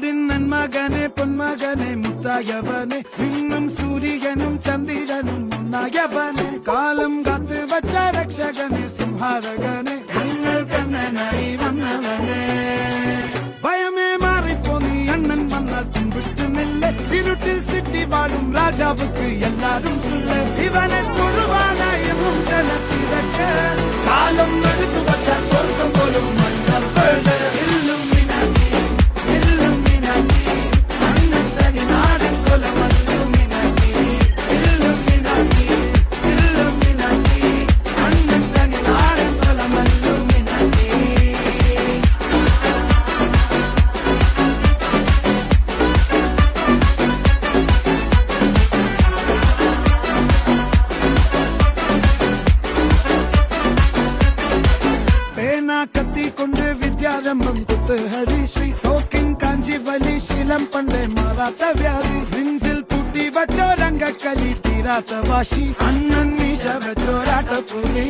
നാടിൻ നന്മകനെ പൊന്മകനെ മുത്തായവനെ ഇന്നും സൂര്യനും ചന്ദ്രനും ഒന്നായവനെ കാലം കാത്ത് വച്ച രക്ഷകനെ സംഹാരകനെ ഞങ്ങൾ കണ്ണനായി വന്നവനെ ഭയമേ മാറിപ്പോ നീ അണ്ണൻ വന്നാൽ തുമ്പിട്ടുന്നില്ല ഇരുട്ടിൽ സിറ്റി വാഴും രാജാവുക്ക് എല്ലാരും സുല്ല ഇവനെ തൊഴുവാനായും ജനത്തിരക്ക് കാലം എടുത്തു വച്ചാൽ സ്വർഗം പോലും മണ്ണൽ വീട് കത്തിക്കൊണ്ട് വിദ്യാരംഭം കുത്ത് ഹരിശ്രീ തോക്കിൻ കാഞ്ചി വലി ശീലം പണ്ടേ മാറാത്ത വ്യാധി നെഞ്ചിൽ പൂട്ടി വച്ചോരംഗക്കലി തീരാത്ത വാശി അണ്ണൻ മീശ വെച്ചോരാട്ട പുലി